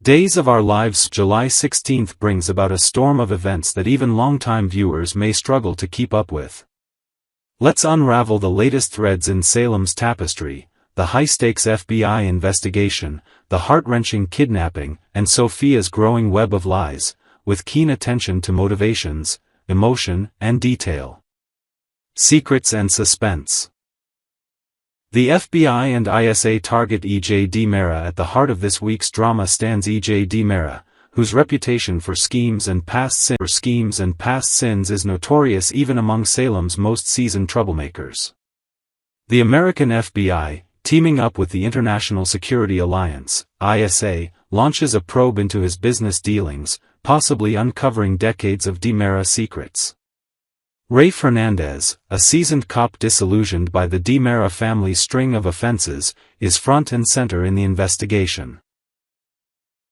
Days of Our Lives July 16 brings about a storm of events that even longtime viewers may struggle to keep up with. Let's unravel the latest threads in Salem's tapestry, the high-stakes FBI investigation, the heart-wrenching kidnapping, and Sophia's growing web of lies, with keen attention to motivations, emotion, and detail. Secrets and suspense. The FBI and ISA target E.J. DiMera. At the heart of this week's drama stands E.J. DiMera, whose reputation for schemes and past sins is notorious even among Salem's most seasoned troublemakers. The American FBI, teaming up with the International Security Alliance, ISA, launches a probe into his business dealings, possibly uncovering decades of DiMera secrets. Rafe Hernandez, a seasoned cop disillusioned by the DiMera family's string of offenses, is front and center in the investigation.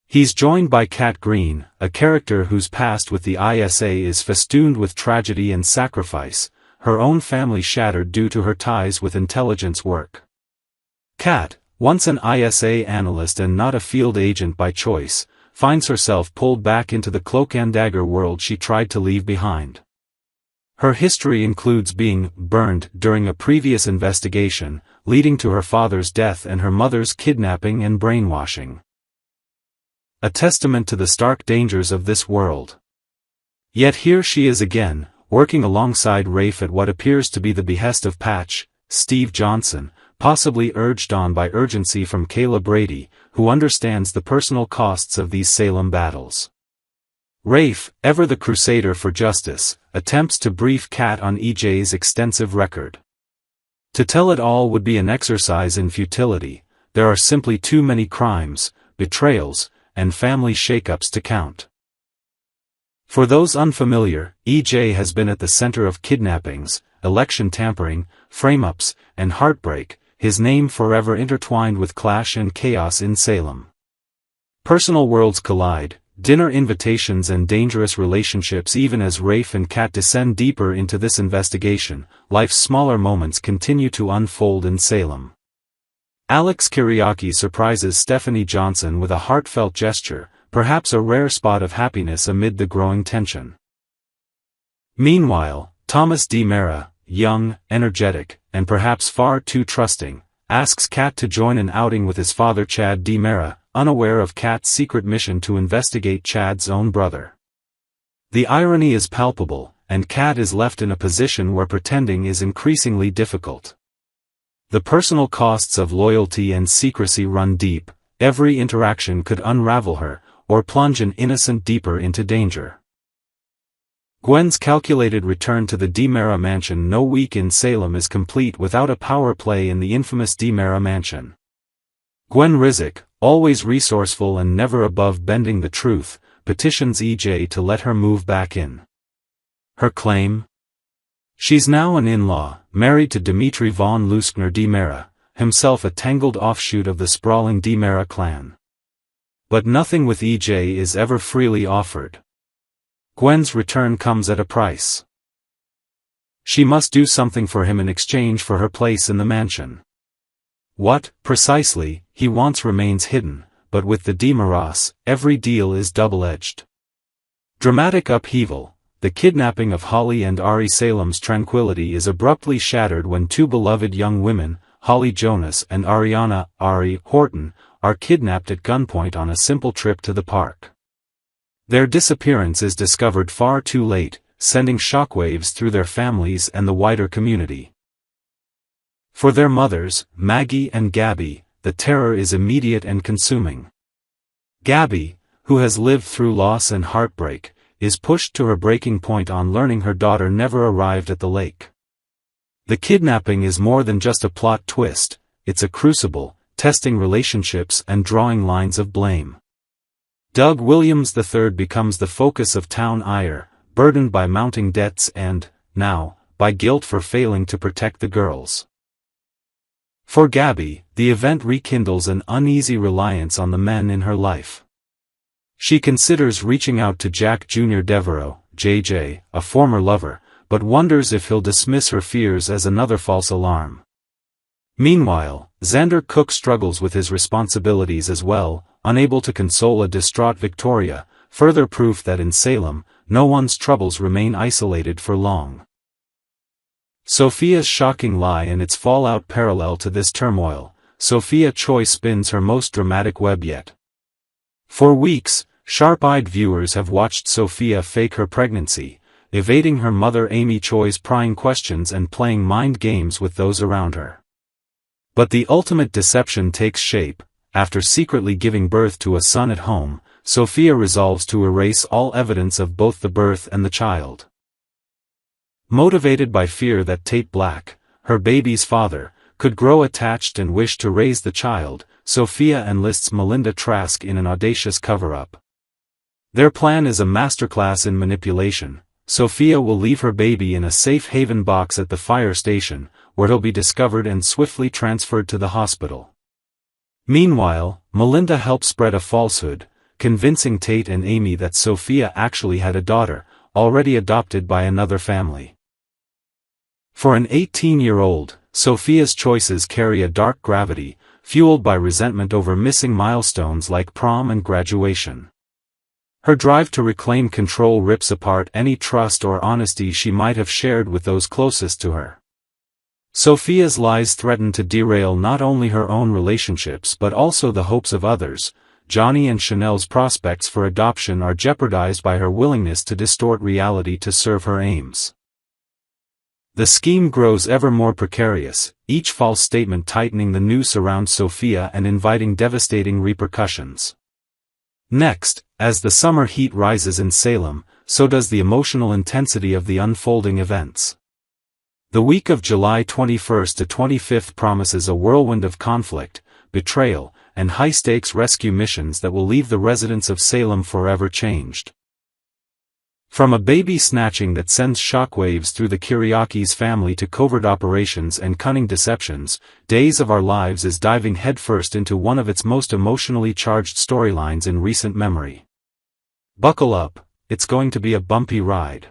He's joined by Kat Green, a character whose past with the ISA is festooned with tragedy and sacrifice, her own family shattered due to her ties with intelligence work. Kat, once an ISA analyst and not a field agent by choice, finds herself pulled back into the cloak and dagger world she tried to leave behind. Her history includes being burned during a previous investigation, leading to her father's death and her mother's kidnapping and brainwashing. A testament to the stark dangers of this world. Yet here she is again, working alongside Rafe at what appears to be the behest of Patch, Steve Johnson, possibly urged on by urgency from Kayla Brady, who understands the personal costs of these Salem battles. Rafe, ever the crusader for justice, attempts to brief Kat on EJ's extensive record. To tell it all would be an exercise in futility. There are simply too many crimes, betrayals, and family shakeups to count. For those unfamiliar, EJ has been at the center of kidnappings, election tampering, frame-ups, and heartbreak, his name forever intertwined with clash and chaos in Salem. Personal worlds collide, dinner invitations and dangerous relationships. Even as Rafe and Kat descend deeper into this investigation, life's smaller moments continue to unfold in Salem. Alex Kyriaki surprises Stephanie Johnson with a heartfelt gesture, perhaps a rare spot of happiness amid the growing tension. Meanwhile, Thomas DiMera, young, energetic, and perhaps far too trusting, asks Kat to join an outing with his father Chad DiMera, unaware of Kat's secret mission to investigate Chad's own brother. The irony is palpable, and Kat is left in a position where pretending is increasingly difficult. The personal costs of loyalty and secrecy run deep. Every interaction could unravel her, or plunge an innocent deeper into danger. Gwen's calculated return to the DiMera mansion. No week in Salem is complete without a power play in the infamous DiMera mansion. Gwen Rizek, always resourceful and never above bending the truth, petitions EJ to let her move back in. Her claim? She's now an in-law, married to Dimitri von Luskner DiMera, himself a tangled offshoot of the sprawling DiMera clan. But nothing with EJ is ever freely offered. Gwen's return comes at a price. She must do something for him in exchange for her place in the mansion. What, precisely, he wants remains hidden, but with the DiMeras, every deal is double-edged. Dramatic upheaval. The kidnapping of Holly and Ari. Salem's tranquility is abruptly shattered when two beloved young women, Holly Jonas and Ariana Ari Horton, are kidnapped at gunpoint on a simple trip to the park. Their disappearance is discovered far too late, sending shockwaves through their families and the wider community. For their mothers, Maggie and Gabby, the terror is immediate and consuming. Gabby, who has lived through loss and heartbreak, is pushed to her breaking point on learning her daughter never arrived at the lake. The kidnapping is more than just a plot twist, it's a crucible, testing relationships and drawing lines of blame. Doug Williams III becomes the focus of town ire, burdened by mounting debts and, now, by guilt for failing to protect the girls. For Gabby, the event rekindles an uneasy reliance on the men in her life. She considers reaching out to Jack Jr. Devereaux, JJ, a former lover, but wonders if he'll dismiss her fears as another false alarm. Meanwhile, Xander Cook struggles with his responsibilities as well, unable to console a distraught Victoria, further proof that in Salem, no one's troubles remain isolated for long. Sophia's shocking lie and its fallout parallel to this turmoil, Sophia Choi spins her most dramatic web yet. For weeks, sharp-eyed viewers have watched Sophia fake her pregnancy, evading her mother Amy Choi's prying questions and playing mind games with those around her. But the ultimate deception takes shape. After secretly giving birth to a son at home, Sophia resolves to erase all evidence of both the birth and the child. Motivated by fear that Tate Black, her baby's father, could grow attached and wish to raise the child, Sophia enlists Melinda Trask in an audacious cover-up. Their plan is a masterclass in manipulation. Sophia will leave her baby in a safe haven box at the fire station, where he'll be discovered and swiftly transferred to the hospital. Meanwhile, Melinda helps spread a falsehood, convincing Tate and Amy that Sophia actually had a daughter, already adopted by another family. For an 18-year-old, Sophia's choices carry a dark gravity, fueled by resentment over missing milestones like prom and graduation. Her drive to reclaim control rips apart any trust or honesty she might have shared with those closest to her. Sophia's lies threaten to derail not only her own relationships but also the hopes of others. Johnny and Chanel's prospects for adoption are jeopardized by her willingness to distort reality to serve her aims. The scheme grows ever more precarious, each false statement tightening the noose around Sophia and inviting devastating repercussions. Next, as the summer heat rises in Salem, so does the emotional intensity of the unfolding events. The week of July 21st to 25th promises a whirlwind of conflict, betrayal, and high-stakes rescue missions that will leave the residents of Salem forever changed. From a baby snatching that sends shockwaves through the Kiriakis family to covert operations and cunning deceptions, Days of Our Lives is diving headfirst into one of its most emotionally charged storylines in recent memory. Buckle up, it's going to be a bumpy ride.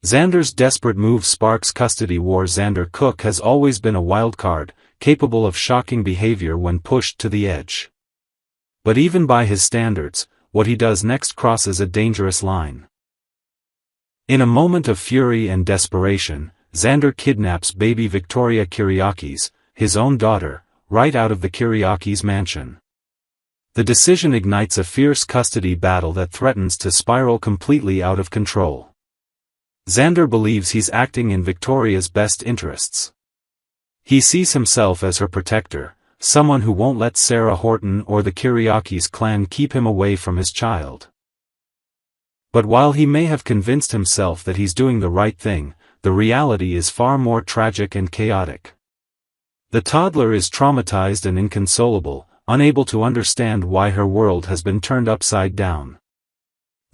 Xander's desperate move sparks custody war. Xander Cook has always been a wild card, capable of shocking behavior when pushed to the edge. But even by his standards, what he does next crosses a dangerous line. In a moment of fury and desperation, Xander kidnaps baby Victoria Kiriakis, his own daughter, right out of the Kiriakis' mansion. The decision ignites a fierce custody battle that threatens to spiral completely out of control. Xander believes he's acting in Victoria's best interests. He sees himself as her protector, someone who won't let Sarah Horton or the Kiriakis clan keep him away from his child. But while he may have convinced himself that he's doing the right thing, the reality is far more tragic and chaotic. The toddler is traumatized and inconsolable, unable to understand why her world has been turned upside down.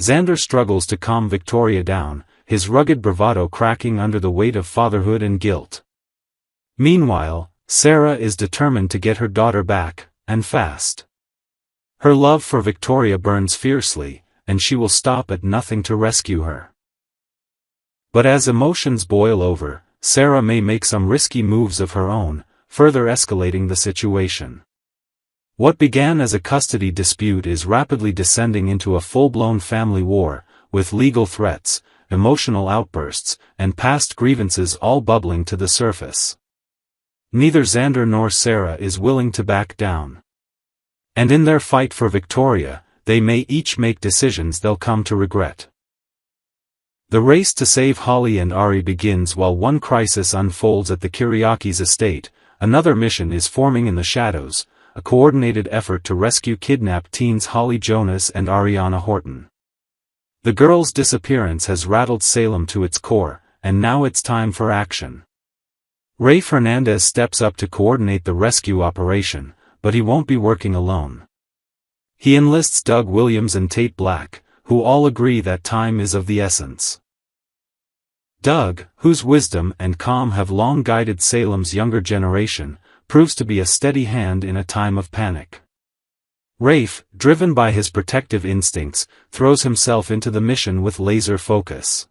Xander struggles to calm Victoria down, his rugged bravado cracking under the weight of fatherhood and guilt. Meanwhile, Sarah is determined to get her daughter back, and fast. Her love for Victoria burns fiercely, and she will stop at nothing to rescue her. But as emotions boil over, Sarah may make some risky moves of her own, further escalating the situation. What began as a custody dispute is rapidly descending into a full-blown family war, with legal threats, emotional outbursts, and past grievances all bubbling to the surface. Neither Xander nor Sarah is willing to back down. And in their fight for Victoria, they may each make decisions they'll come to regret. The race to save Holly and Ari begins while one crisis unfolds at the Kiriakis' estate. Another mission is forming in the shadows, a coordinated effort to rescue kidnapped teens Holly Jonas and Ariana Horton. The girls' disappearance has rattled Salem to its core, and now it's time for action. Rafe Hernandez steps up to coordinate the rescue operation, but he won't be working alone. He enlists Doug Williams and Tate Black, who all agree that time is of the essence. Doug, whose wisdom and calm have long guided Salem's younger generation, proves to be a steady hand in a time of panic. Rafe, driven by his protective instincts, throws himself into the mission with laser focus.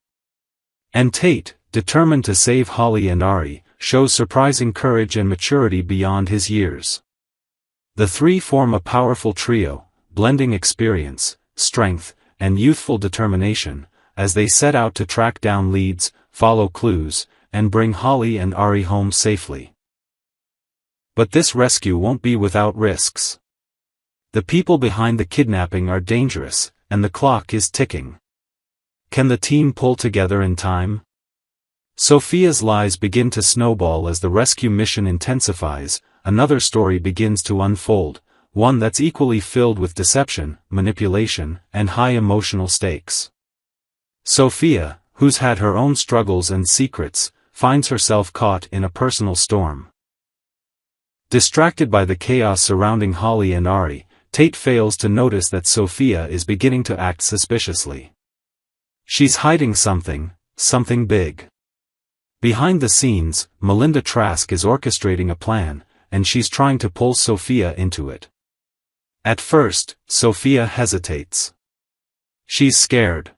And Tate, determined to save Holly and Ari, shows surprising courage and maturity beyond his years. The three form a powerful trio, blending experience, strength, and youthful determination, as they set out to track down leads, follow clues, and bring Holly and Ari home safely. But this rescue won't be without risks. The people behind the kidnapping are dangerous, and the clock is ticking. Can the team pull together in time? Sophia's lies begin to snowball as the rescue mission intensifies. Another story begins to unfold, one that's equally filled with deception, manipulation, and high emotional stakes. Sophia, who's had her own struggles and secrets, finds herself caught in a personal storm. Distracted by the chaos surrounding Holly and Ari, Tate fails to notice that Sophia is beginning to act suspiciously. She's hiding something big. Behind the scenes, Melinda Trask is orchestrating a plan, and she's trying to pull Sophia into it. At first, Sophia hesitates. She's scared.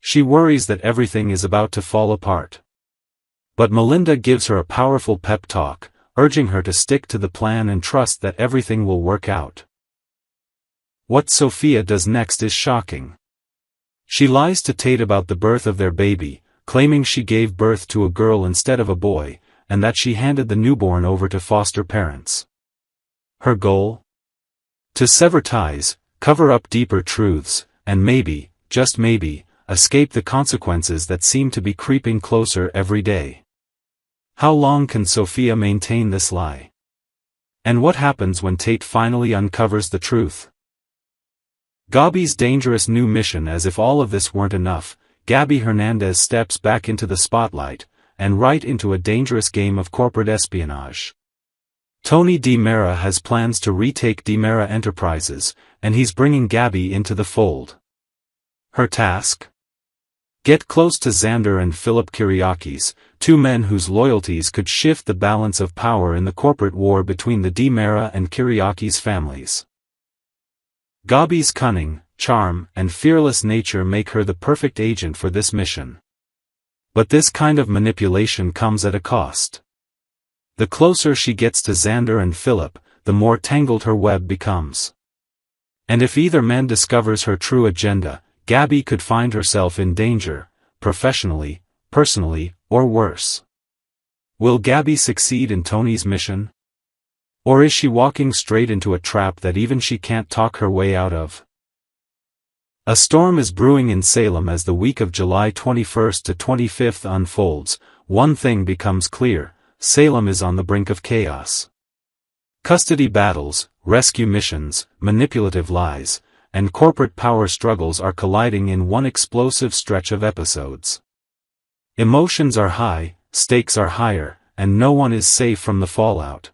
She worries that everything is about to fall apart. But Melinda gives her a powerful pep talk, urging her to stick to the plan and trust that everything will work out. What Sophia does next is shocking. She lies to Tate about the birth of their baby, claiming she gave birth to a girl instead of a boy, and that she handed the newborn over to foster parents. Her goal? To sever ties, cover up deeper truths, and maybe, just maybe, escape the consequences that seem to be creeping closer every day. How long can Sophia maintain this lie? And what happens when Tate finally uncovers the truth? Gabby's dangerous new mission. As if all of this weren't enough, Gabby Hernandez steps back into the spotlight, and right into a dangerous game of corporate espionage. Tony DiMera has plans to retake DiMera Enterprises, and he's bringing Gabby into the fold. Her task? Get close to Xander and Philip Kyriakis, two men whose loyalties could shift the balance of power in the corporate war between the DiMera and Kyriakis families. Gabby's cunning, charm, and fearless nature make her the perfect agent for this mission. But this kind of manipulation comes at a cost. The closer she gets to Xander and Philip, the more tangled her web becomes. And if either man discovers her true agenda, Gabby could find herself in danger, professionally, personally, or worse. Will Gabby succeed in Tony's mission? Or is she walking straight into a trap that even she can't talk her way out of? A storm is brewing in Salem as the week of July 21st to 25th unfolds. One thing becomes clear: Salem is on the brink of chaos. Custody battles, rescue missions, manipulative lies, and corporate power struggles are colliding in one explosive stretch of episodes. Emotions are high, stakes are higher, and no one is safe from the fallout.